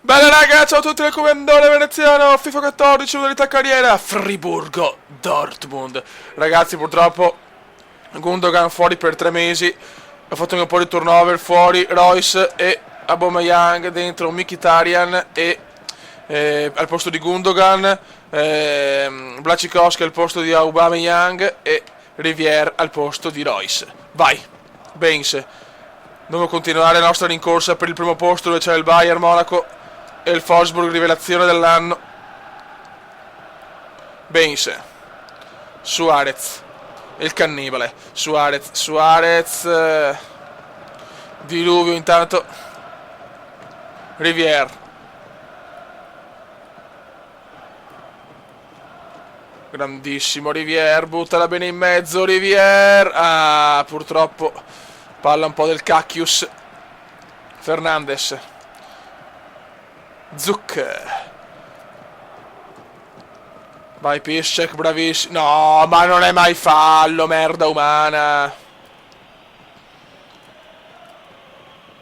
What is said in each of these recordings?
Bella raga, ciao a tutti dal comandone veneziano, FIFA 14, modalità carriera, Friburgo, Dortmund. Ragazzi, purtroppo Gundogan fuori per 3 mesi, ha fatto un po' di turnover, fuori Royce e Aubameyang, dentro Mkhitaryan e al posto di Gundogan, Błaszczykowski al posto di Aubameyang e Rivière al posto di Royce. Vai, Baines, dobbiamo continuare la nostra rincorsa per il primo posto dove c'è il Bayern Monaco e il Wolfsburg, rivelazione dell'anno. Baines, Suarez, il cannibale, Suarez, diluvio intanto, Rivière, grandissimo Rivière, buttala bene in mezzo, Rivière, purtroppo palla un po' del cacchius, Fernandes, Zuc, vai Piszczek, bravissimo, no, ma non è mai fallo, merda umana.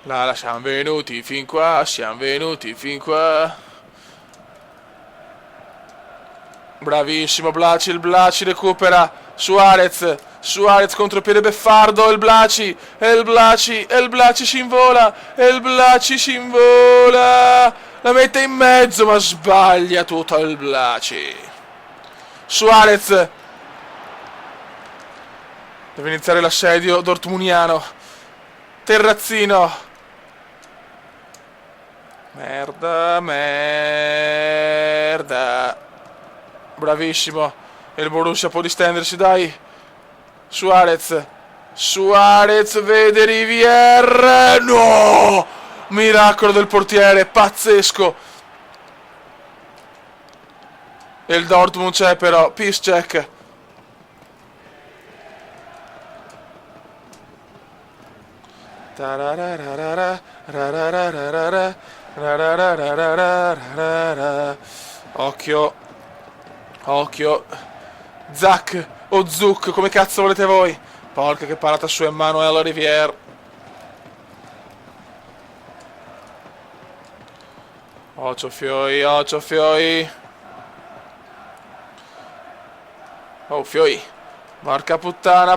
Là, siamo venuti fin qua, bravissimo Blaci, il Blaci recupera, Suarez contro piede beffardo, il Blaci si invola, la mette in mezzo ma sbaglia tutto il Blaci. Suarez deve iniziare l'assedio dortmuniano, terrazzino, merda, bravissimo, e il Borussia può distendersi, dai, Suarez vede Rivière, no, miracolo del portiere, pazzesco, e il Dortmund c'è però, Piszczek, occhio, Zac o Zuc, come cazzo volete voi. Porca che parata su Emmanuel Rivière. Ocio Fioi. Oh Fioi, porca puttanona.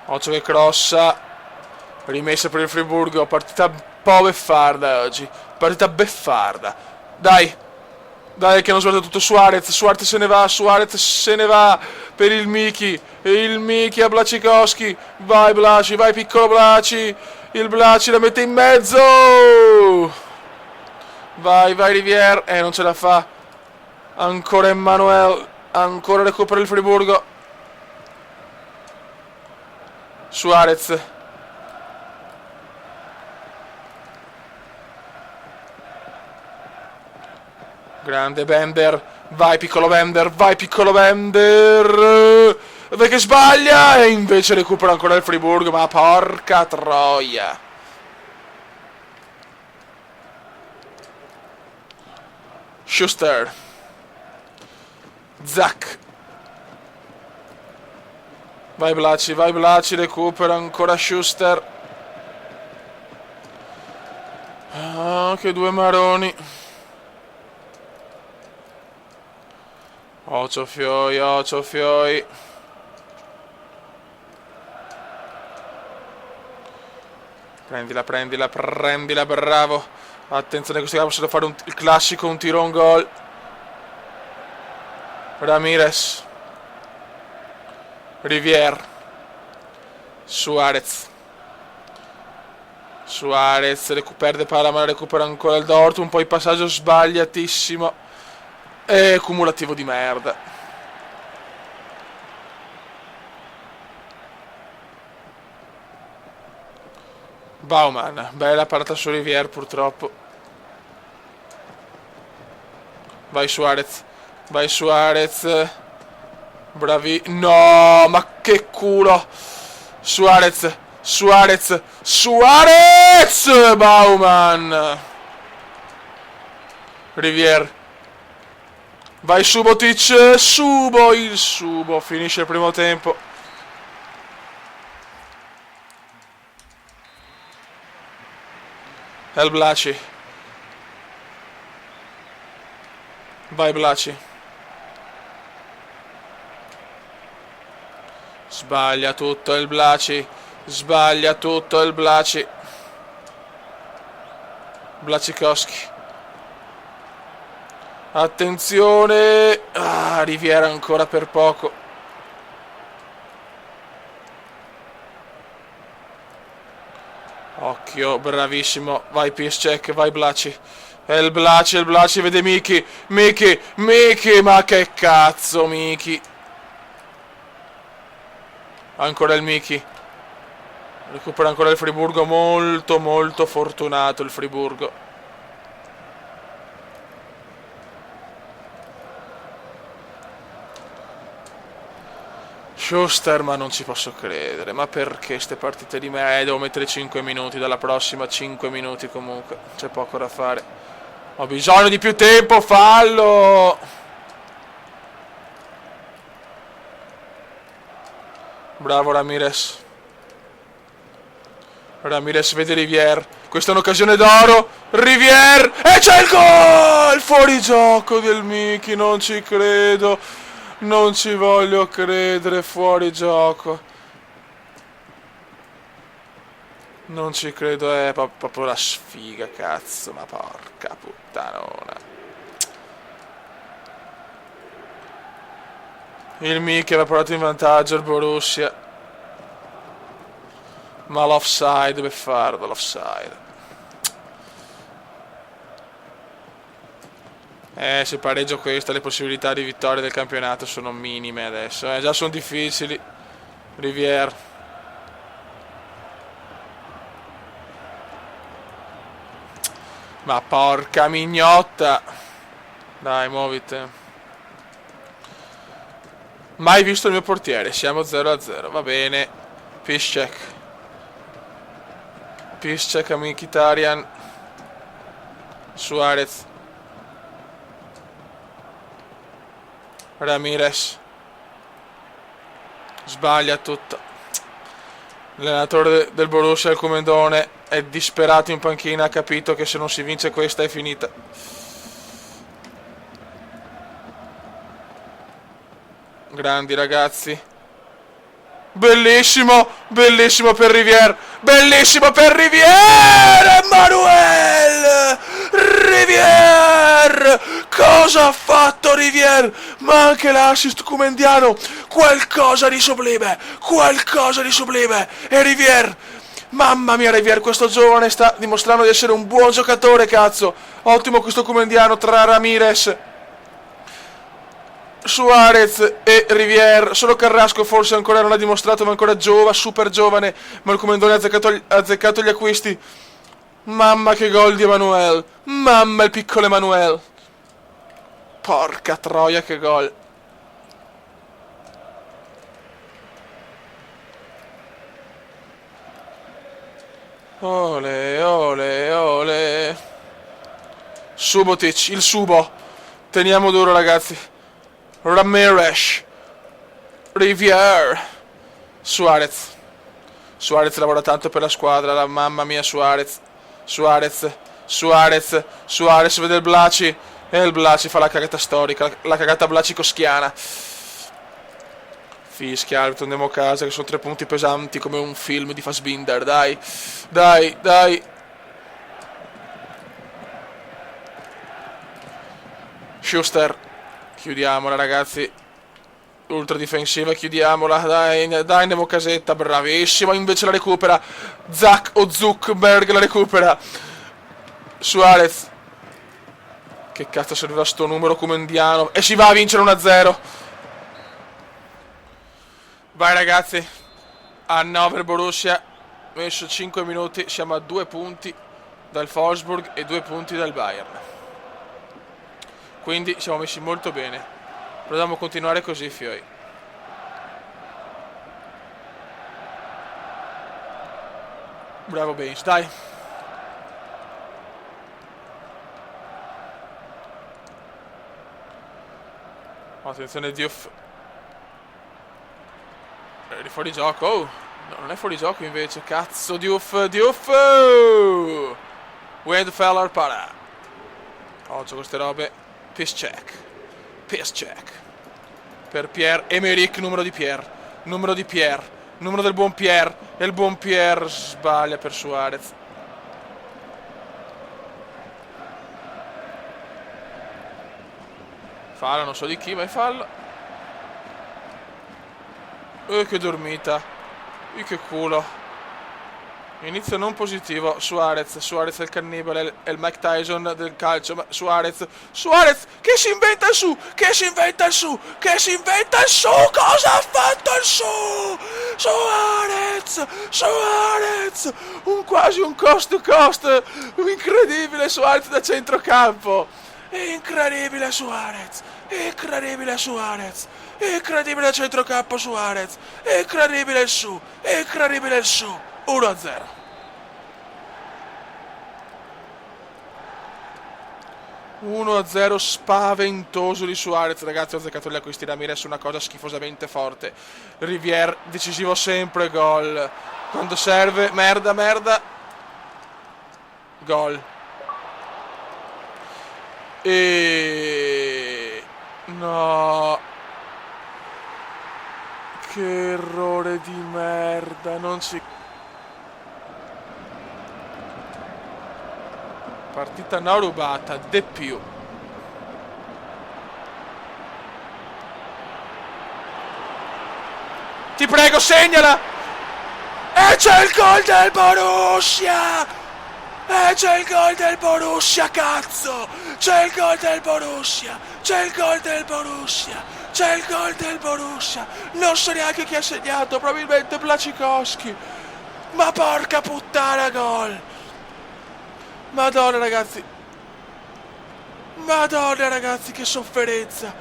Ocio che crossa, rimessa per il Friburgo, partita un po' beffarda oggi, dai che non sbaglio tutto. Suarez se ne va per il Miki, e il Miki a Błaszczykowski, vai Blaci, vai piccolo Blaci, il Blaci la mette in mezzo, vai Rivière, non ce la fa, ancora Emmanuel, ancora recupera il Friburgo, Suarez, grande Bender, vai piccolo Bender, perché sbaglia e invece recupera ancora il Friburgo, ma porca troia. Schuster, Zac, vai Blaci, recupera ancora Schuster, che due maroni. Ocio Fioi. Prendila, bravo. Attenzione, questo qua possono fare il classico, un tiro, un gol. Ramirez, Rivière, Suarez, perde palla ma recupera ancora il Dortmund, poi passaggio sbagliatissimo. E cumulativo di merda. Baumann, bella parata su Rivière purtroppo. Vai Suarez, bravi, no, ma che culo. Suarez, Baumann, Rivière, vai Subotic, il Subo, finisce il primo tempo. El Blaci. Vai Blaci. Sbaglia tutto il Blaci. Sbaglia tutto il Blaci. Blacikowski. Attenzione. Ah, Riviera ancora per poco. Occhio, bravissimo. Vai Piszczek, vai Blaci. Il Blaci, vede Miki. Miki, ma che cazzo, Miki. Ancora il Miki. Recupera ancora il Friburgo, molto fortunato il Friburgo. Schuster, ma non ci posso credere. Ma perché ste partite di me? Devo mettere 5 minuti, dalla prossima 5 minuti comunque. C'è poco da fare. Ho bisogno di più tempo, fallo! Bravo Ramirez. Ramirez vede Rivière. Questa è un'occasione d'oro. Rivière. E c'è il gol! Fuori gioco del Miki. Non ci credo. Non ci voglio credere. Fuori gioco. Non ci credo. È proprio la sfiga, cazzo. Ma porca puttanona. Il Miki aveva portato in vantaggio il Borussia. Ma l'offside, beffardo, l'offside. Se pareggio questa, le possibilità di vittoria del campionato sono minime adesso. Già sono difficili. Rivière. Ma porca mignotta. Dai, muovite. Mai visto il mio portiere. Siamo 0-0. Va bene. Piszczek. Piszczek a Mkhitaryan. Suarez. Ramirez. Sbaglia tutto. L'allenatore del Borussia, il Comendone, è disperato in panchina. Ha capito che se non si vince questa è finita. Grandi ragazzi. Bellissimo, bellissimo per Rivière. Bellissimo per Rivière. Emmanuel Rivière. Cosa ha fatto Rivière? Ma anche l'assist comendiano. Qualcosa di sublime. Qualcosa di sublime. E Rivière. Mamma mia, Rivière, questo giovane sta dimostrando di essere un buon giocatore, cazzo. Ottimo questo comendiano tra Ramirez, Suarez e Rivière. Solo Carrasco forse ancora non ha dimostrato, ma ancora super giovane. Ma il Comendone ha azzeccato gli acquisti. Mamma che gol di Emanuele. Mamma il piccolo Emanuele. Porca troia che gol. Ole ole ole. Subotic, il Subo. Teniamo duro ragazzi. Ramirez. Rivière. Suarez. Suarez lavora tanto per la squadra. Mamma mia, Suarez. Suarez vede il Blaci. E il Blaci fa la cagata storica. La cagata blacikowskiana. Fischia, torniamo a casa che sono 3 punti pesanti come un film di Fassbinder. Dai. Schuster. Chiudiamola ragazzi. Ultra difensiva, chiudiamola. Dai, andiamo a casetta. Bravissimo. Invece la recupera Zuckerberg, la recupera Suarez. Che cazzo serviva sto numero comendiano. E si va a vincere 1-0. Vai ragazzi. Hannover Borussia. Messo 5 minuti. Siamo a 2 punti dal Wolfsburg e 2 punti dal Bayern. Quindi siamo messi molto bene. Dobbiamo continuare così, fioi. Bravo Baines, dai. Attenzione Diouf. È fuori gioco. Oh, no, non è fuori gioco invece. Cazzo Diouf. Windfeller para. Oggi queste robe. Piszczek. Per Pierre-Emerick, numero di Pierre. Numero del buon Pierre. E il buon Pierre sbaglia per Suarez. Fallo, non so di chi, ma è fallo. Che dormita. Che culo. Inizio non positivo. Suarez è il cannibale, è il Mike Tyson del calcio. Ma Suarez che si inventa il su. Cosa ha fatto il su? Suarez, quasi un cost to cost. Un incredibile Suarez da centrocampo. Incredibile Suarez. Incredibile da centrocampo Suarez. Incredibile il su. 1-0. Spaventoso di Suarez. Ragazzi, ho azzeccato gli acquisti da Mires, una cosa schifosamente forte. Rivière, decisivo sempre, gol. Quando serve, merda. Gol. E... no. Che errore di merda, non ci... Partita no rubata, de più. Ti prego, segnala! E c'è il gol del Borussia! Cazzo! C'è il gol del Borussia! Non so neanche chi ha segnato, probabilmente Błaszczykowski. Ma porca puttana, gol! Madonna ragazzi, che sofferenza!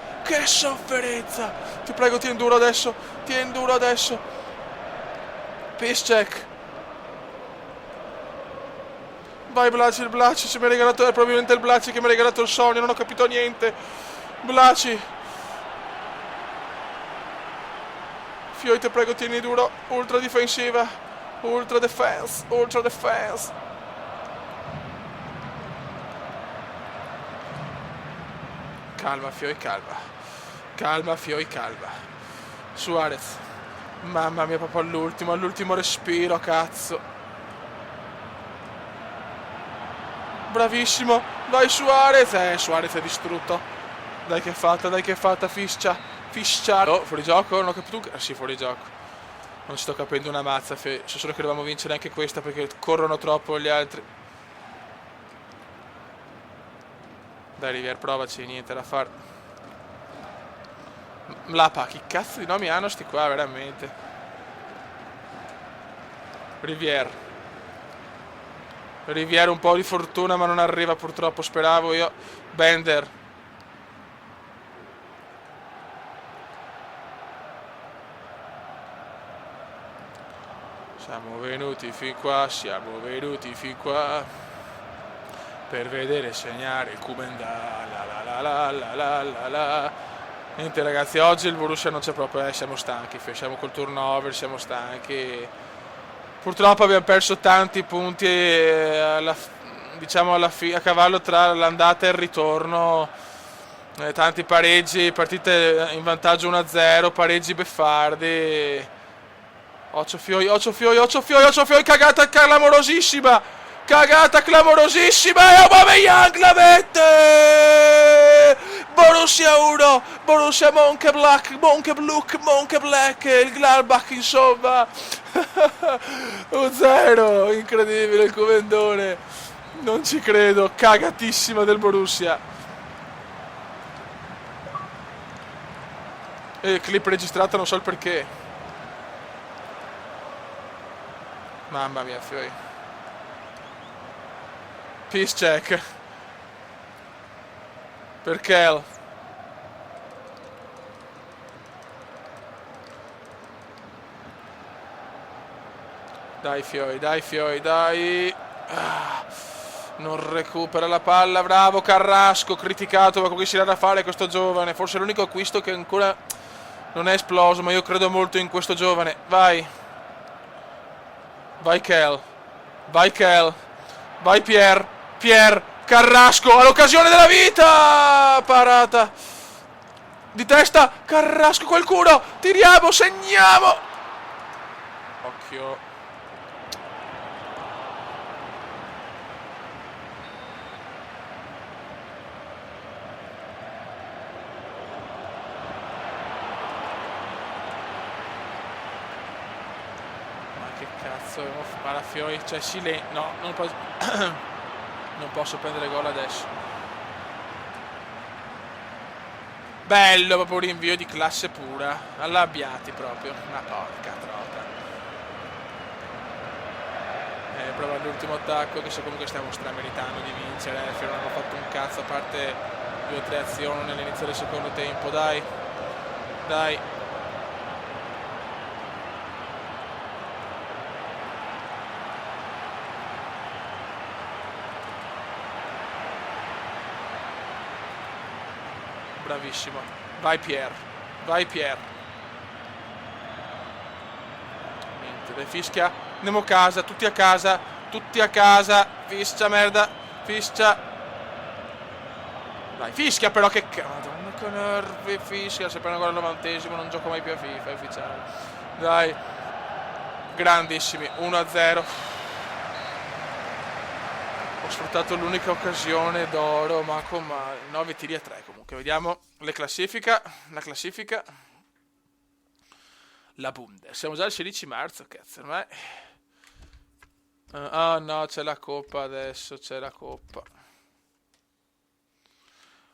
Ti prego, tieni duro adesso. Piszczek. Vai Blaci, il Blaci ci mi ha regalato, è probabilmente il Blaci che mi ha regalato il sogno, non ho capito niente. Blaci. Fioi, ti prego, tieni duro. Ultra difensiva. Ultra defense. Calma, Fioi, calma. Suarez. Mamma mia, proprio all'ultimo respiro, cazzo. Bravissimo. Dai Suarez. Suarez è distrutto. Dai che è fatta, Fiscia. Oh, fuori gioco? Non ho capito. Sì, fuori gioco. Non sto capendo una mazza. So solo che dovevamo vincere anche questa perché corrono troppo gli altri. Dai Rivière, provaci, niente da fare. Mlapa, chi cazzo di nomi hanno sti qua, veramente? Rivière, un po' di fortuna ma non arriva purtroppo, speravo io. Bender. Siamo venuti fin qua per vedere segnare il Kubenda. Niente ragazzi, oggi il Borussia non c'è proprio, siamo stanchi, siamo col turnover, siamo stanchi. Purtroppo abbiamo perso tanti punti a cavallo tra l'andata e il ritorno. Tanti pareggi, partite in vantaggio 1-0, pareggi beffardi. Occhio Fioi, cagata clamorosissima e Aubameyang la mette! Borussia 1, Borussia Mönchengladbach, il Gladbach insomma. 1-0, incredibile il comendone, non ci credo, cagatissima del Borussia. E clip registrata non so il perché. Mamma mia, Fioi. Piszczek. Per Kell. Dai Fioi, dai. Non recupera la palla, bravo Carrasco, criticato, ma come si dà da fare questo giovane? Forse è l'unico acquisto che ancora non è esploso, ma io credo molto in questo giovane. Vai Kell. Vai Pierre. Pier Carrasco ha l'occasione della vita, parata di testa, Carrasco, qualcuno, tiriamo, segniamo, occhio. Che cazzo, Palafiori, cioè silenzio, no, non posso prendere gol adesso. Bello, proprio un rinvio di classe pura, allabbiati proprio, ma porca trota. Prova l'ultimo attacco, che comunque stiamo strameritando di vincere, non hanno fatto un cazzo a parte 2 o 3 azioni nell'inizio del secondo tempo, dai, dai. Bravissimo, vai Pier, vai Pier. Niente, dai, fischia, andiamo a casa, tutti a casa, fischia, merda, fischia. Dai, fischia però, che madonna, che nervi, fischia, se prendo ancora al 90esimo non gioco mai più a FIFA, è ufficiale. Dai, grandissimi, 1-0. Ho sfruttato l'unica occasione d'oro, ma con 9 tiri a 3 comunque. Vediamo la classifica. La Bundes. Siamo già al 16 marzo, cazzo, ormai. No, c'è la coppa adesso, c'è la coppa.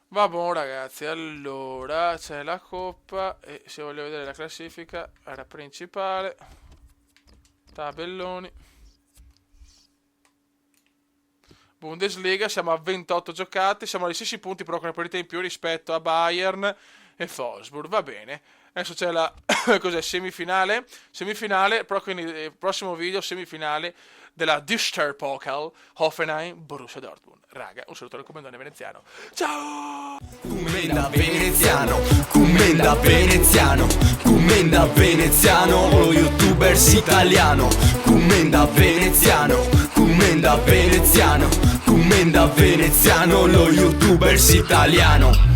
Va buon ragazzi, allora c'è la coppa e se voglio vedere la classifica, era principale. Tabelloni. Bundesliga, siamo a 28 giocate, siamo agli stessi punti però con una partita in più rispetto a Bayern e Wolfsburg, va bene. Adesso c'è la cos'è, semifinale, però quindi il prossimo video semifinale della Disterpokal Hoffenheim Borussia Dortmund. Raga, un saluto dal comandante veneziano. Ciao! Commenda veneziano, commenda veneziano, commenda veneziano, lo youtubers italiano. Commenda veneziano, commenda veneziano, commenda veneziano, lo youtubers italiano.